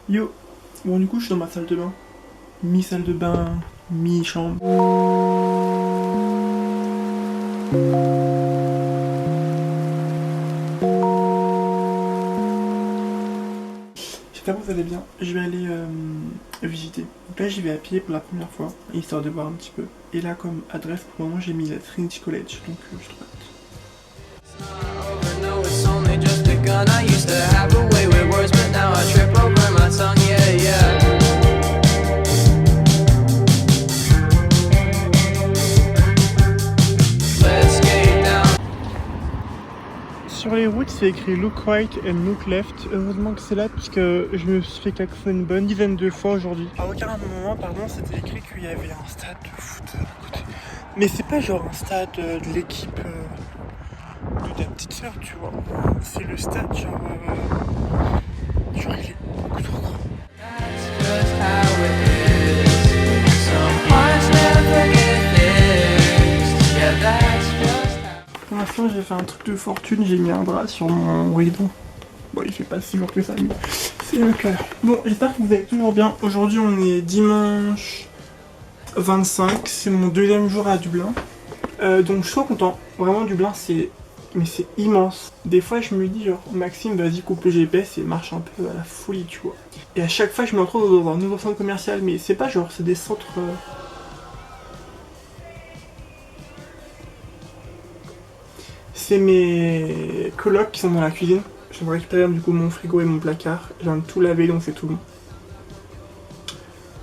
Yo. Bon du coup je suis dans ma salle de bain. Mi-salle de bain, mi-chambre. J'espère que vous allez bien. Je vais aller visiter. Donc là j'y vais à pied pour la première fois, histoire de voir un petit peu. Et là comme adresse pour le moment j'ai mis la Trinity College, donc je trouve. Sur les routes, c'est écrit look right and look left. Heureusement que c'est là, puisque je me suis fait klaxonner une bonne dizaine de fois aujourd'hui. À aucun moment, pardon, c'était écrit qu'il y avait un stade de foot à côté. Mais c'est pas genre un stade de l'équipe de ta petite soeur, tu vois. C'est le stade genre il est beaucoup trop grand. Pour l'instant, j'ai fait un truc de fortune, j'ai mis un drap sur mon rideau. Bon, il fait pas si lourd que ça, mais c'est le cœur. Bon, j'espère que vous allez toujours bien. Aujourd'hui, on est dimanche 25, c'est mon deuxième jour à Dublin. Donc, je suis trop content. Vraiment, Dublin, c'est immense. Des fois, je me dis, genre, Maxime, vas-y, coupe le GPS et marche un peu à la folie, tu vois. Et à chaque fois, je me retrouve dans un nouveau centre commercial, mais c'est pas genre, c'est des centres. C'est mes colocs qui sont dans la cuisine. Je viens de récupérer du coup mon frigo et mon placard. Je viens de tout laver donc c'est tout bon.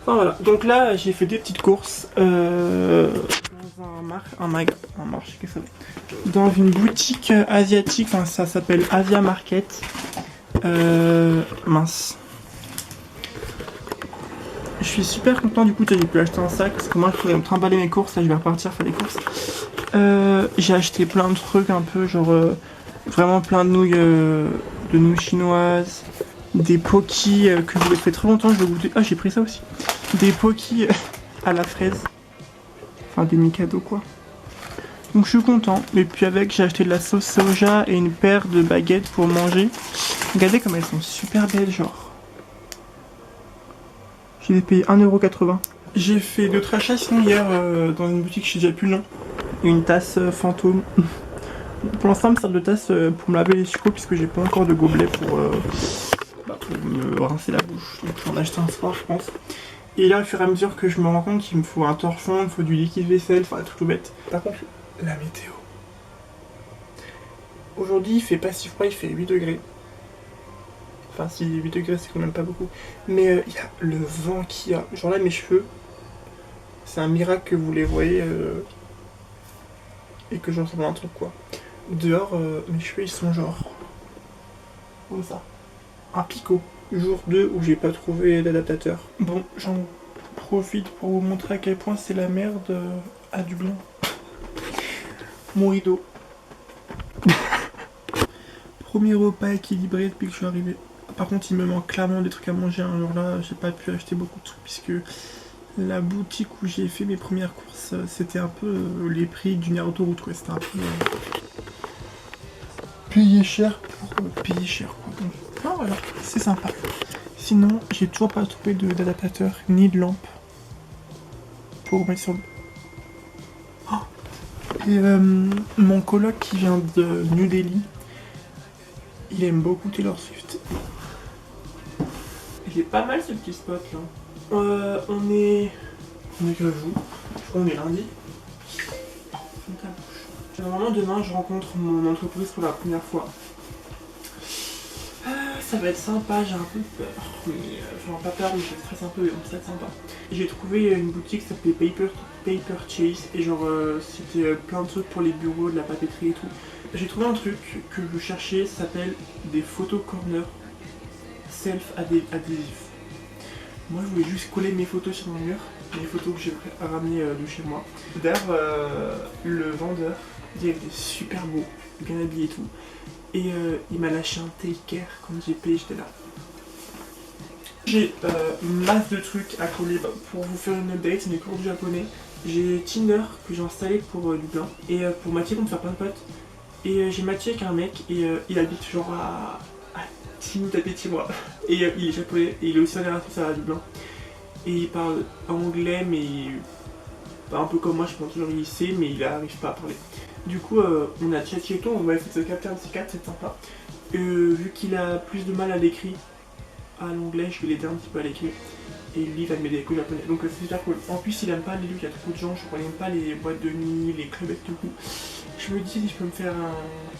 Enfin voilà. Donc là j'ai fait des petites courses dans un marché, qu'est-ce que c'est ? Dans une boutique asiatique, enfin ça s'appelle Asia Market. Mince. Je suis super content du coup j'ai pu acheter un sac parce que moi je pourrais me trimballer mes courses, là je vais repartir faire les courses. J'ai acheté plein de trucs un peu genre vraiment plein de nouilles chinoises, des pokis que je voulais faire très longtemps, je veux goûter. Ah j'ai pris ça aussi. Des pokis à la fraise. Enfin des Mikado quoi. Donc je suis content. Et puis avec j'ai acheté de la sauce soja et une paire de baguettes pour manger. Regardez comme elles sont super belles genre. Je les ai payées 1,80€. J'ai fait d'autres achats sinon hier dans une boutique, je sais déjà plus le nom. Une tasse fantôme. Pour l'instant, me sert de tasse pour me laver les sucos puisque j'ai pas encore de gobelet pour me rincer la bouche. Donc j'en ai acheté un soir, je pense. Et là, au fur et à mesure que je me rends compte qu'il me faut un torchon, il me faut du liquide vaisselle, enfin tout bête. Par contre, la météo. Aujourd'hui, il fait pas si froid, il fait 8 degrés. Enfin, si 8 degrés, c'est quand même pas beaucoup. Mais il y a le vent qu'il y a. Genre là, mes cheveux, c'est un miracle que vous les voyez et que j'en ressemble un truc quoi. Dehors, mes cheveux ils sont genre comme ça. Un picot. Jour 2 où j'ai pas trouvé d'adaptateur. Bon, j'en profite pour vous montrer à quel point c'est la merde à Dublin. Mon rideau. Premier repas équilibré depuis que je suis arrivé. Par contre, il me manque clairement des trucs à manger. Un jour là, j'ai pas pu acheter beaucoup de trucs puisque la boutique où j'ai fait mes premières courses, c'était un peu les prix d'une aire d'autoroute quoi. C'était un peu payer cher pour payer cher quoi. Donc, ah, voilà, c'est sympa. Sinon, j'ai toujours pas trouvé d'adaptateur ni de lampe pour mettre sur le. Oh. Et mon coloc qui vient de New Delhi, il aime beaucoup Taylor Swift. Il est pas mal ce petit spot là. On est quel jour ? Je crois qu'on est lundi. Normalement demain je rencontre mon entreprise pour la première fois. Ça va être sympa, j'ai un peu peur. Mais enfin pas peur mais je stresse un peu, mais bon ça va être sympa. J'ai trouvé une boutique qui s'appelait Paper Chase et genre c'était plein de trucs pour les bureaux, de la papeterie et tout. J'ai trouvé un truc que je cherchais, ça s'appelle des photo corner self-adhésif. Moi je voulais juste coller mes photos sur mon mur, les photos que j'ai ramenées de chez moi. D'ailleurs le vendeur, il était super beau, bien habillé et tout. Et il m'a lâché un take care quand j'ai payé, j'étais là. J'ai une masse de trucs à coller pour vous faire une update, c'est des cours de japonais. J'ai Tinder que j'ai installé pour Dublin et pour Mathieu pour me faire plein de potes. Et j'ai matché avec un mec et il habite genre à 10 minutes à pied de chez moi. Et il est japonais, et il est aussi un Erasmus à Dublin. Et il parle anglais, mais un peu comme moi, je pense toujours il sait, mais il n'arrive pas à parler. Du coup, on a chatté et tout, on va essayer de se capter un de ces quatre, c'est sympa. Vu qu'il a plus de mal à l'écrit, à l'anglais, je vais l'aider un petit peu à l'écrire. Et lui, il va m'aider avec le japonais. Donc c'est super cool. En plus, il aime pas les livres, il y a trop de gens, je crois qu'il aime pas les boîtes de nuit, les clubs et tout. Je me dis, si je peux me faire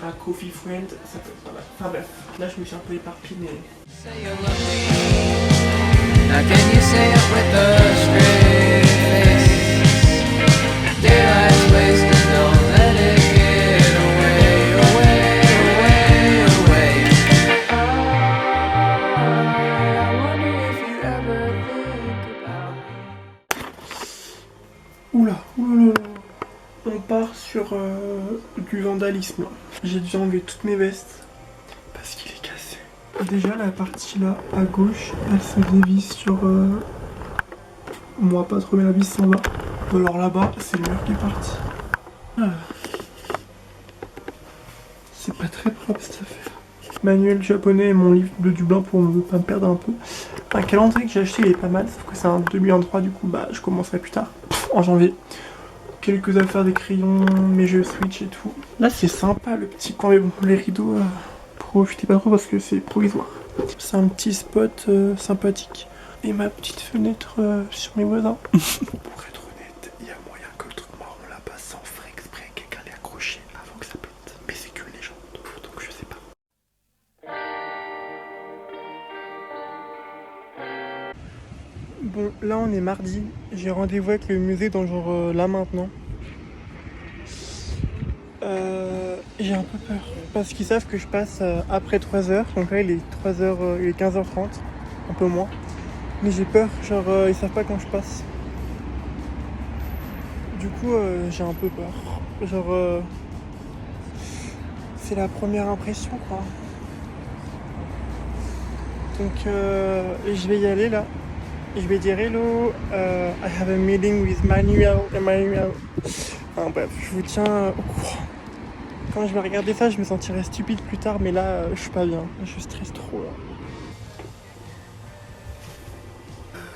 un coffee friend, ça peut être pas mal. Enfin bref, là, je me suis un peu éparpillé, mais... Now can you say it with a straight face? Daylight's wasted, don't let it get away, away, away, away. I wonder if you ever think about me. Oula, oula, on part sur du vandalisme. J'ai dû enlever toutes mes vestes parce qu'il est cassé. Déjà la partie là à gauche elle se dévisse sur moi pas trop mais la vis s'en va. Alors là-bas c'est le mur qui est parti. C'est pas très propre cette affaire. Manuel japonais et mon livre de Dublin pour ne pas me perdre un peu. Un calendrier que j'ai acheté il est pas mal sauf que c'est un 2023 du coup bah je commencerai plus tard en janvier. Quelques affaires des crayons, mes jeux Switch et tout. Là c'est sympa le petit coin mais bon les rideaux profitez pas trop parce que c'est provisoire. C'est un petit spot sympathique. Et ma petite fenêtre sur mes voisins. Pour être honnête, il y a moyen que le truc marron là-bas sans faire exprès quelqu'un l'ait accroché avant que ça pète. Mais c'est qu'une légende, donc je sais pas. Bon, là on est mardi. J'ai rendez-vous avec le musée dans genre là maintenant. J'ai un peu peur parce qu'ils savent que je passe après 3h, donc là il est 3h, il est 15h30, un peu moins. Mais j'ai peur, genre ils savent pas quand je passe. Du coup j'ai un peu peur. Genre c'est la première impression quoi. Donc je vais y aller là. Je vais dire hello, I have a meeting with Manuel. Enfin bref, je vous tiens au courant. Quand je vais regarder ça, je me sentirai stupide plus tard, mais là, je suis pas bien. Je stresse trop, là.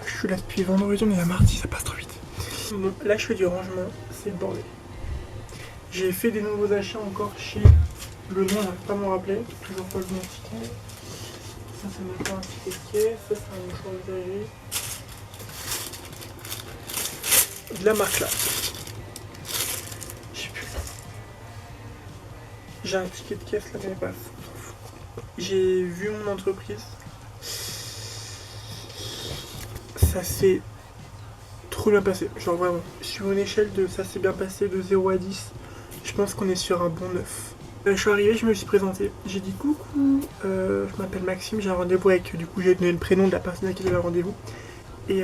Je suis là depuis vendredi, on est à mardi, ça passe trop vite. Bon, là, je fais du rangement, c'est le bordel. J'ai fait des nouveaux achats encore chez le nom, on n'arrive pas à m'en rappeler. Toujours pas le bon ticket. Ça, c'est même pas un ticket de caisse. Ça, c'est un mouchoir usagé. De la marque là. J'ai un ticket de caisse là, mais bref. J'ai vu mon entreprise. Ça s'est trop bien passé. Genre vraiment. Sur une échelle de ça s'est bien passé de 0 à 10, je pense qu'on est sur un bon 9. Je suis arrivé, je me suis présenté. J'ai dit coucou, je m'appelle Maxime, j'ai un rendez-vous avec. Du coup, j'ai donné le prénom de la personne à qui j'avais un rendez-vous. Et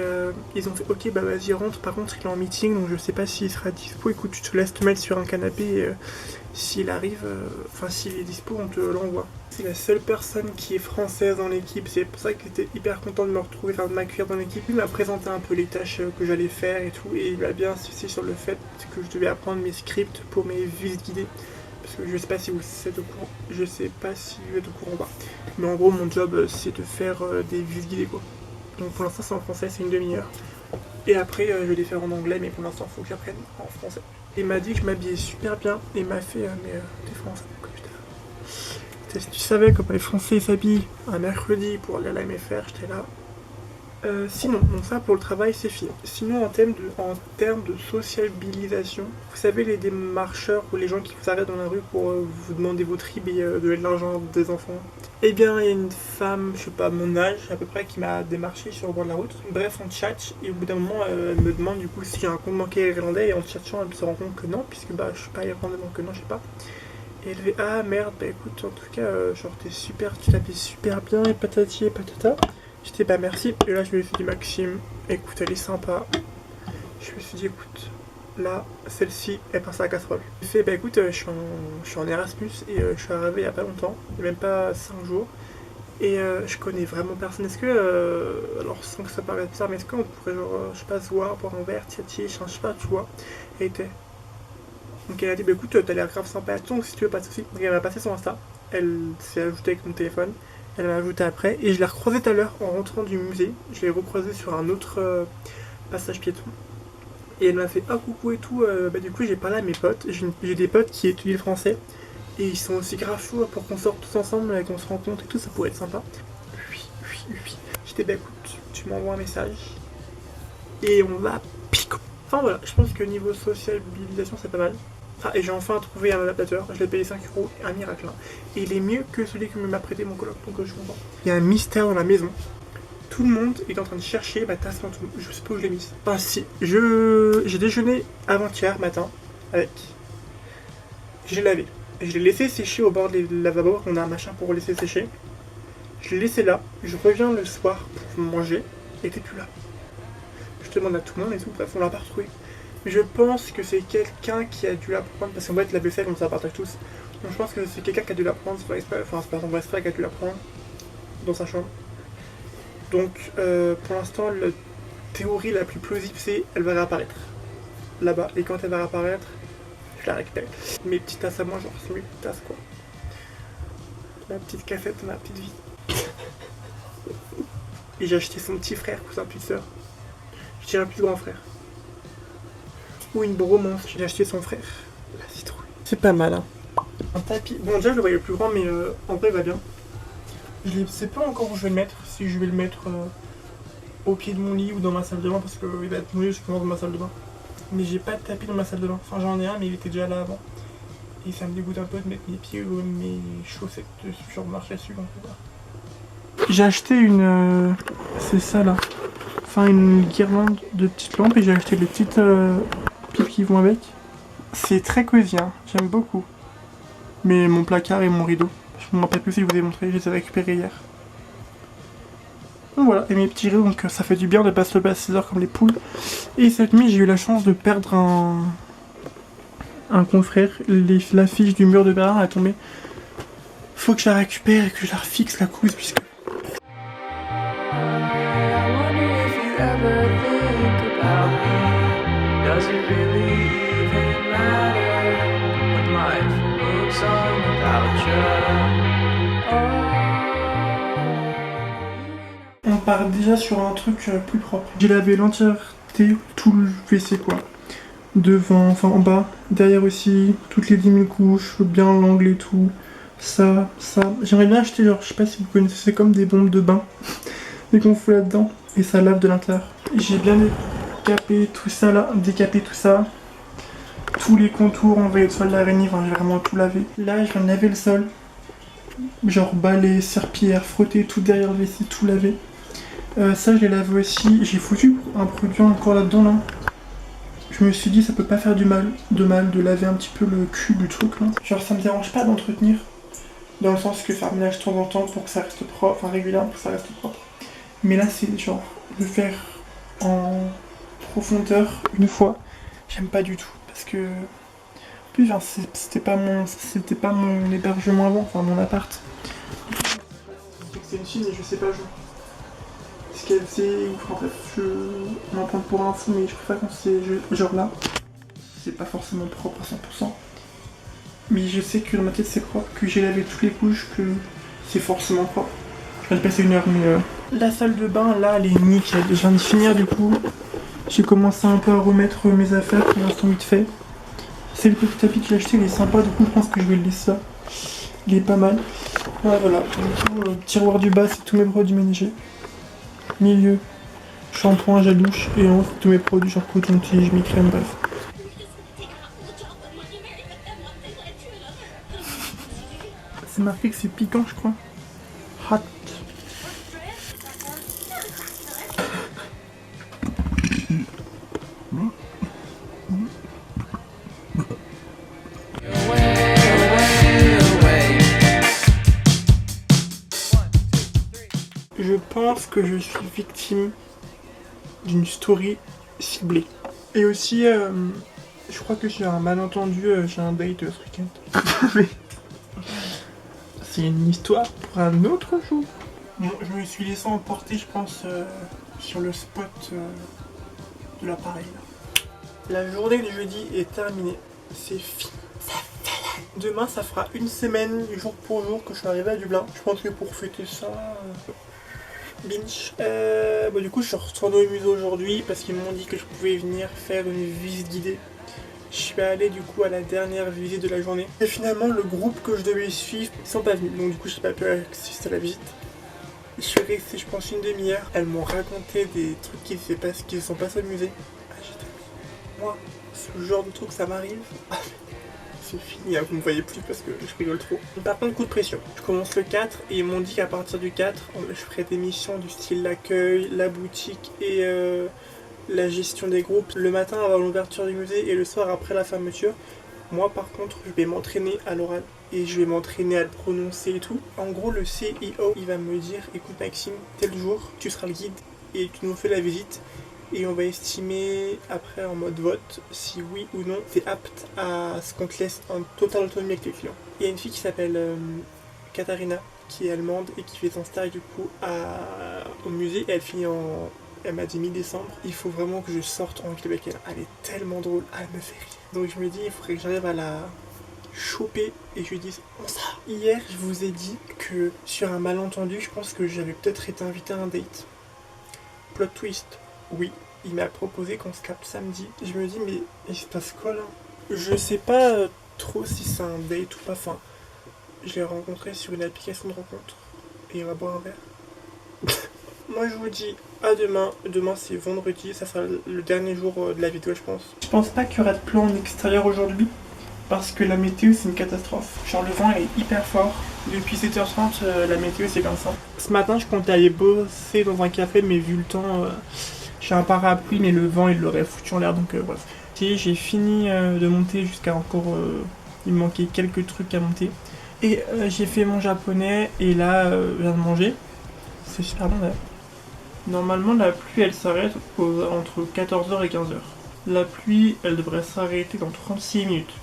ils ont fait ok bah vas-y rentre, par contre il est en meeting donc je sais pas s'il sera dispo, écoute tu te laisses te mettre sur un canapé et s'il arrive, enfin s'il est dispo on te l'envoie. C'est la seule personne qui est française dans l'équipe, c'est pour ça que j'étais hyper content de me retrouver, enfin de m'accueillir dans l'équipe. Il m'a présenté un peu les tâches que j'allais faire et tout et il m'a bien insisté sur le fait que je devais apprendre mes scripts pour mes visites guidées. Parce que je sais pas si vous êtes au courant, je sais pas si vous êtes au courant ou pas. Mais en gros mon job c'est de faire des visites guidées quoi. Donc pour l'instant c'est en français, c'est une demi-heure. Et après je vais les faire en anglais, mais pour l'instant il faut que j'apprenne en français. Il m'a dit que je m'habillais super bien et il m'a fait mais t'es français donc putain. Si tu savais comment les Français s'habillent un mercredi pour aller à la MFR, j'étais là. Sinon, donc ça pour le travail c'est fini. Sinon en termes de sociabilisation, vous savez les démarcheurs ou les gens qui vous arrêtent dans la rue pour vous demander votre RIB et de l'argent des enfants. Eh bien il y a une femme, je sais pas mon âge à peu près, qui m'a démarché sur le bord de la route. Bref on chat et au bout d'un moment elle me demande du coup si j'ai un compte bancaire irlandais et en chatchant elle se rend compte que non puisque bah je suis pas irlandais donc non je sais pas. Et elle fait ah merde bah écoute en tout cas genre t'es super, tu t'habilles super bien et patati et patata. J'étais bah merci, et là je me suis dit Maxime, écoute elle est sympa. Je me suis dit écoute, là celle-ci elle passe à la casserole. J'ai fait bah écoute je suis en Erasmus et je suis arrivé il y a pas longtemps, il y a même pas 5 jours. Et je connais vraiment personne, est-ce que, alors sans que ça paraisse bizarre, mais est-ce qu'on pourrait genre, je sais pas, se voir, boire un verre, tchatcher, je sais pas, tu vois. Et était. Donc elle a dit bah écoute t'as l'air grave sympa, donc si tu veux pas de soucis. Donc elle m'a passé son Insta, elle s'est ajoutée avec mon téléphone. Elle m'a ajouté après et je l'ai recroisée tout à l'heure en rentrant du musée. Je l'ai recroisée sur un autre passage piéton. Et elle m'a fait ah coucou et tout. Du coup j'ai parlé à mes potes. J'ai des potes qui étudient le français. Et ils sont aussi grave chauds pour qu'on sorte tous ensemble et qu'on se rencontre et tout, ça pourrait être sympa. Oui. J'étais bah écoute, tu m'envoies un message. Et on va pico. Enfin voilà, je pense que niveau sociabilisation c'est pas mal. Ah, et j'ai enfin trouvé un adaptateur, je l'ai payé 5 €, un miracle. Hein. Et il est mieux que celui que m'a prêté mon coloc, donc je suis content. Il y a un mystère dans la maison. Tout le monde est en train de chercher ma tasse fantôme. Je sais pas où je l'ai mise. Enfin si, j'ai déjeuné avant-hier matin avec. Je l'ai lavé. Je l'ai laissé sécher au bord du lavabo, on a un machin pour laisser sécher. Je l'ai laissé là, je reviens le soir pour manger, et t'es plus là. Je demande à tout le monde et tout, bref, on l'a pas retrouvé. Mais je pense que c'est quelqu'un qui a dû la prendre, parce qu'en fait la vaisselle, on ça partage tous. Donc je pense que c'est quelqu'un qui a dû la prendre, c'est pas son vrai frère qui a dû la prendre dans sa chambre. Donc pour l'instant, la théorie la plus plausible, c'est elle va réapparaître là-bas, et quand elle va réapparaître, je la récupère. Mes petites tasses à moi, genre c'est mes petites tasses quoi. Ma petite cafette, ma petite vie. Et j'ai acheté son petit frère, cousin, petite soeur. Je dirais un plus grand frère. Ou une bromance, j'ai acheté son frère. La citrouille. C'est pas mal hein. Un tapis. Bon déjà je le voyais plus grand mais en vrai il va bien. Je sais pas encore où je vais le mettre. Si je vais le mettre au pied de mon lit ou dans ma salle de bain parce qu'il va être mieux justement dans ma salle de bain. Mais j'ai pas de tapis dans ma salle de bain. Enfin j'en ai un mais il était déjà là avant. Et ça me dégoûte un peu de mettre mes pieds ou mes chaussettes sur le marché dessus donc voilà. J'ai acheté une... c'est ça là. Enfin une guirlande de petites lampes et j'ai acheté les petites pipes qui vont avec. C'est très cosy hein, j'aime beaucoup. Mais mon placard et mon rideau, je ne m'en rappelle plus si je vous ai montré, je les ai récupérés hier. Donc voilà, et mes petits rideaux, donc ça fait du bien de pas se lever à 6 h comme les poules. Et cette nuit j'ai eu la chance de perdre un confrère, l'affiche du mur de Berlin est tombée. Faut que je la récupère et que je la refixe la couche puisque... On part déjà sur un truc plus propre. J'ai lavé l'entièreté, tout le WC quoi. Devant, enfin en bas, derrière aussi, toutes les 10 000 couches, bien l'angle et tout. Ça. J'aimerais bien acheter genre, je sais pas si vous connaissez, c'est comme des bombes de bain. Et qu'on fout là-dedans. Et ça lave de l'intérieur. J'ai bien décapé tout ça là, tous les contours, envoyé le sol d'araignée, enfin j'ai vraiment tout lavé. Là je viens de laver le sol. Genre balai, serpillière, frotter tout derrière le WC, tout lavé. Ça je l'ai lavé aussi. J'ai foutu un produit encore là-dedans là. Je me suis dit ça peut pas faire de mal de laver un petit peu le cul du truc là. Genre ça me dérange pas d'entretenir. Dans le sens que faire ménage de temps en temps pour que ça reste propre, enfin régulièrement pour que ça reste propre. Mais là c'est genre le faire en profondeur une fois, j'aime pas du tout parce que en plus genre, c'était pas mon hébergement avant, enfin mon appart. C'est une fille mais je sais pas jouer. Ce qu'elle faisait, enfin bref, on m'en prend pour un fou mais je préfère quand c'est genre là. C'est pas forcément propre à 100%. Mais je sais que dans ma tête c'est propre, que j'ai lavé toutes les couches, que c'est forcément propre. J'ai passé 1 heure mais... La salle de bain là elle est nickel, je viens de finir du coup. J'ai commencé un peu à remettre mes affaires pour l'instant vite fait. C'est le petit tapis que j'ai acheté, il est sympa, du coup je pense que je vais le laisser là. Il est pas mal. Voilà, du coup tiroir du bas c'est tous mes produits ménagers. Milieu, shampoing, gel douche et en haut tous mes produits genre coton-tige, mi-crème, bref. C'est marqué que c'est piquant je crois. Hot. Je pense que je suis victime d'une story ciblée. Et aussi, je crois que j'ai un malentendu, j'ai un date ce week-end. C'est une histoire pour un autre jour. Bon, je me suis laissé emporter, je pense, sur le spot de l'appareil. La journée de jeudi est terminée. C'est fini. C'est fini. Demain ça fera une semaine jour pour jour que je suis arrivé à Dublin. Je pense que pour fêter ça... binge. Du coup je suis retourné au musée aujourd'hui parce qu'ils m'ont dit que je pouvais venir faire une visite guidée. Je suis allé du coup à la dernière visite de la journée. Et finalement le groupe que je devais suivre ils sont pas venus. Donc du coup j'ai pas pu assister à la visite. Je suis resté je pense une demi-heure. Elles m'ont raconté des trucs qui se sont passés au musée. Ah j'étais... Moi, ce genre de truc ça m'arrive. C'est fini, hein, vous me voyez plus parce que je rigole trop. Par contre, coup de pression. Je commence le 4 et ils m'ont dit qu'à partir du 4, je ferai des missions du style l'accueil, la boutique et la gestion des groupes. Le matin avant l'ouverture du musée et le soir après la fermeture. Moi par contre, je vais m'entraîner à l'oral et je vais m'entraîner à le prononcer et tout. En gros, le CEO, il va me dire, écoute Maxime, tel jour, tu seras le guide et tu nous fais la visite. Et on va estimer après en mode vote si oui ou non t'es apte à ce qu'on te laisse en totale autonomie avec tes clients. Il y a une fille qui s'appelle Katharina qui est allemande et qui fait son stage du coup au musée et elle finit elle m'a dit mi-décembre. Il faut vraiment que je sorte en avec elle. Elle est tellement drôle, elle me fait rire. Donc je me dis il faudrait que j'arrive à la choper et je lui dise on sort. Hier je vous ai dit que sur un malentendu je pense que j'avais peut-être été invité à un date. Plot twist. Oui, il m'a proposé qu'on se capte samedi. Je me dis, mais il se passe quoi là? Je sais pas trop si c'est un date ou pas. Enfin, je l'ai rencontré sur une application de rencontre et on va boire un verre. Moi, je vous dis à demain. Demain, c'est vendredi. Ça sera le dernier jour de la vidéo, je pense. Je pense pas qu'il y aura de plan en extérieur aujourd'hui parce que la météo, c'est une catastrophe. Genre, le vent est hyper fort. Depuis 7h30, la météo, c'est comme ça. Ce matin, je comptais aller bosser dans un café, mais vu le temps. J'ai un parapluie mais le vent il l'aurait foutu en l'air donc bref. J'ai fini de monter jusqu'à encore... il me manquait quelques trucs à monter. Et j'ai fait mon japonais et là je viens de manger. C'est super bon d'ailleurs. Normalement la pluie elle s'arrête entre 14h et 15h. La pluie elle devrait s'arrêter dans 36 minutes.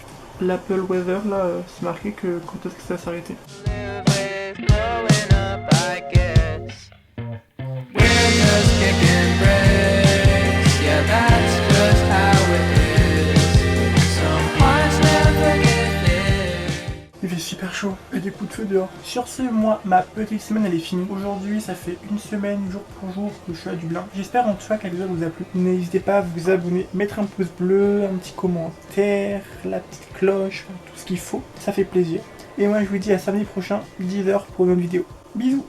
L'Apple Weather là c'est marqué que quand est-ce que ça va s'arrêter. Il fait super chaud et des coups de feu dehors. Sur ce, moi, ma petite semaine elle est finie. Aujourd'hui, ça fait une semaine, jour pour jour, que je suis à Dublin. J'espère en tout cas qu'elle vous a plu. N'hésitez pas à vous abonner, mettre un pouce bleu, un petit commentaire, la petite cloche, tout ce qu'il faut. Ça fait plaisir. Et moi, je vous dis à samedi prochain, 10h pour une autre vidéo. Bisous!